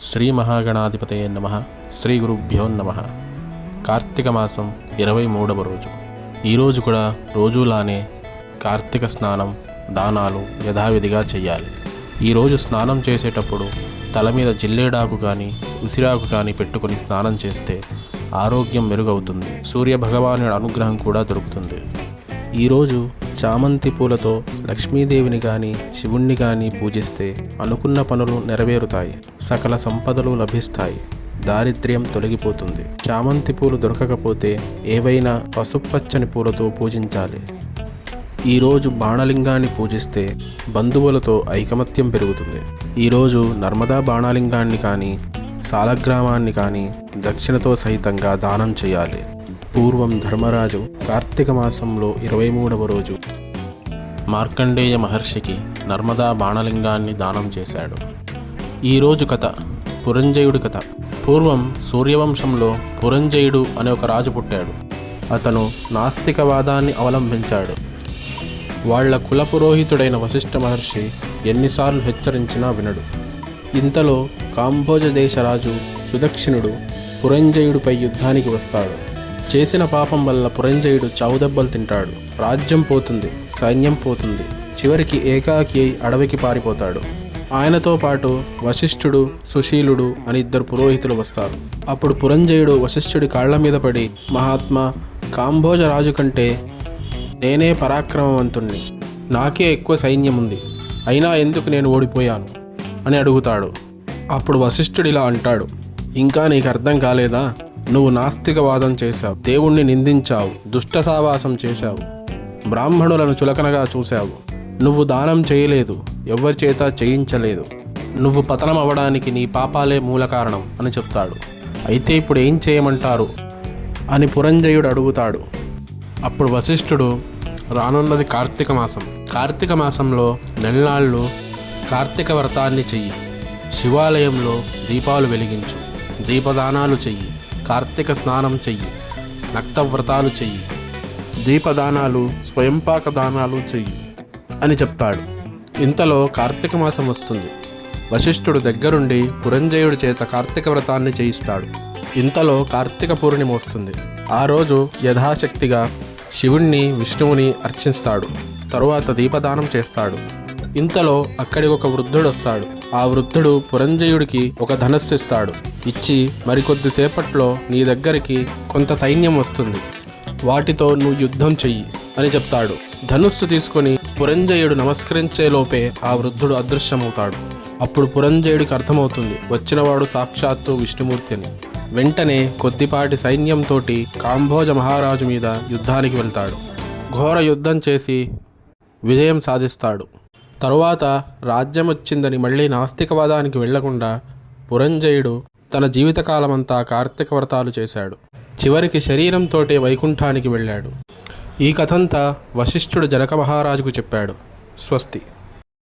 శ్రీ మహాగణాధిపతయే నమః. శ్రీ గురుభ్యో నమః. కార్తీక మాసం 23వ రోజు. ఈరోజు కూడా రోజులానే కార్తీక స్నానం, దానాలు యథావిధిగా చేయాలి. ఈరోజు స్నానం చేసేటప్పుడు తల మీద జిల్లేడాకు కానీ ఉసిరాకు కానీ పెట్టుకొని స్నానం చేస్తే ఆరోగ్యం మెరుగవుతుంది. సూర్య భగవానుడి అనుగ్రహం కూడా దొరుకుతుంది. ఈరోజు చామంతి పూలతో లక్ష్మీదేవిని కానీ శివుణ్ణి కానీ పూజిస్తే అనుకున్న పనులు నెరవేరుతాయి, సకల సంపదలు లభిస్తాయి, దారిద్ర్యం తొలగిపోతుంది. చామంతి పూలు దొరకకపోతే ఏవైనా పసుపచ్చని పూలతో పూజించాలి. ఈరోజు బాణలింగాన్ని పూజిస్తే బంధువులతో ఐకమత్యం పెరుగుతుంది. ఈరోజు నర్మదా బాణలింగాన్ని కానీ సాలగ్రామాన్ని కానీ దక్షిణతో సహితంగా దానం చేయాలి. పూర్వం ధర్మరాజు కార్తీక మాసంలో 23వ రోజు మార్కండేయ మహర్షికి నర్మదా బాణలింగాన్ని దానం చేశాడు. ఈరోజు కథ పురంజయుడి కథ. పూర్వం సూర్యవంశంలో పురంజయుడు అనే ఒక రాజు పుట్టాడు. అతను నాస్తికవాదాన్ని అవలంబించాడు. వాళ్ల కుల పురోహితుడైన వశిష్ఠ మహర్షి ఎన్నిసార్లు హెచ్చరించినా వినడు. ఇంతలో కాంభోజ దేశరాజు సుదక్షిణుడు పురంజయుడిపై యుద్ధానికి వస్తాడు. చేసిన పాపం వల్ల పురంజయుడు చావుదెబ్బలు తింటాడు. రాజ్యం పోతుంది, సైన్యం పోతుంది. చివరికి ఏకాకి అయి అడవికి పారిపోతాడు. ఆయనతో పాటు వశిష్ఠుడు, సుశీలుడు అని 2 పురోహితులు వస్తారు. అప్పుడు పురంజయుడు వశిష్ఠుడి కాళ్ల మీద పడి, మహాత్మా, కాంభోజ రాజు కంటే నేనే పరాక్రమవంతుణ్ణి, నాకే ఎక్కువ సైన్యం ఉంది, అయినా ఎందుకు నేను ఓడిపోయాను అని అడుగుతాడు. అప్పుడు వశిష్ఠుడిలా అంటాడు, ఇంకా నీకు అర్థం కాలేదా? నువ్వు నాస్తికవాదం చేశావు, దేవుణ్ణి నిందించావు, దుష్ట సావాసం చేశావు, బ్రాహ్మణులను చులకనగా చూశావు, నువ్వు దానం చేయలేదు, ఎవరి చేత చేయించలేదు, నువ్వు పతనం అవ్వడానికి నీ పాపాలే మూల కారణం అని చెప్తాడు. అయితే ఇప్పుడు ఏం చేయమంటారు అని పురంజయుడు అడుగుతాడు. అప్పుడు వశిష్ఠుడు, రానున్నది కార్తీక మాసం. కార్తీక మాసంలో నెల్లాళ్ళు కార్తీక వ్రతాన్ని చెయ్యి, శివాలయంలో దీపాలు వెలిగించు, దీపదానాలు చెయ్యి, కార్తీక స్నానం చెయ్యి, నక్తవ్రతాలు చెయ్యి, దీపదానాలు, స్వయంపాక దానాలు చెయ్యి అని చెప్తాడు. ఇంతలో కార్తీక మాసం వస్తుంది. వశిష్ఠుడు దగ్గరుండి పురంజయుడి చేత కార్తీక వ్రతాన్ని చేయిస్తాడు. ఇంతలో కార్తీక పూర్ణిమ వస్తుంది. ఆ రోజు యథాశక్తిగా శివుణ్ణి, విష్ణువుని అర్చిస్తాడు. తరువాత దీపదానం చేస్తాడు. ఇంతలో అక్కడి ఒక వృద్ధుడు వస్తాడు. ఆ వృద్ధుడు పురంజయుడికి ఒక ధనస్సు ఇస్తాడు. ఇచ్చి, మరికొద్దిసేపట్లో నీ దగ్గరికి కొంత సైన్యం వస్తుంది, వాటితో నువ్వు యుద్ధం చెయ్యి అని చెప్తాడు. ధనుస్సు తీసుకొని పురంజయుడు నమస్కరించే లోపే ఆ వృద్ధుడు అదృశ్యమవుతాడు. అప్పుడు పురంజయుడికి అర్థమవుతుంది, వచ్చినవాడు సాక్షాత్తు విష్ణుమూర్తి అని. వెంటనే కొద్దిపాటి సైన్యంతో కాంభోజ మహారాజు మీద యుద్ధానికి వెళ్తాడు. ఘోర యుద్ధం చేసి విజయం సాధిస్తాడు. తరువాత రాజ్యం వచ్చిందని మళ్ళీ నాస్తికవాదానికి వెళ్లకుండా పురంజయుడు తన జీవితకాలమంతా కార్తీక వ్రతాలు చేశాడు. చివరికి శరీరంతోటే వైకుంఠానికి వెళ్ళాడు. ఈ కథంతా వశిష్ఠుడు జనక మహారాజుకు చెప్పాడు. స్వస్తి.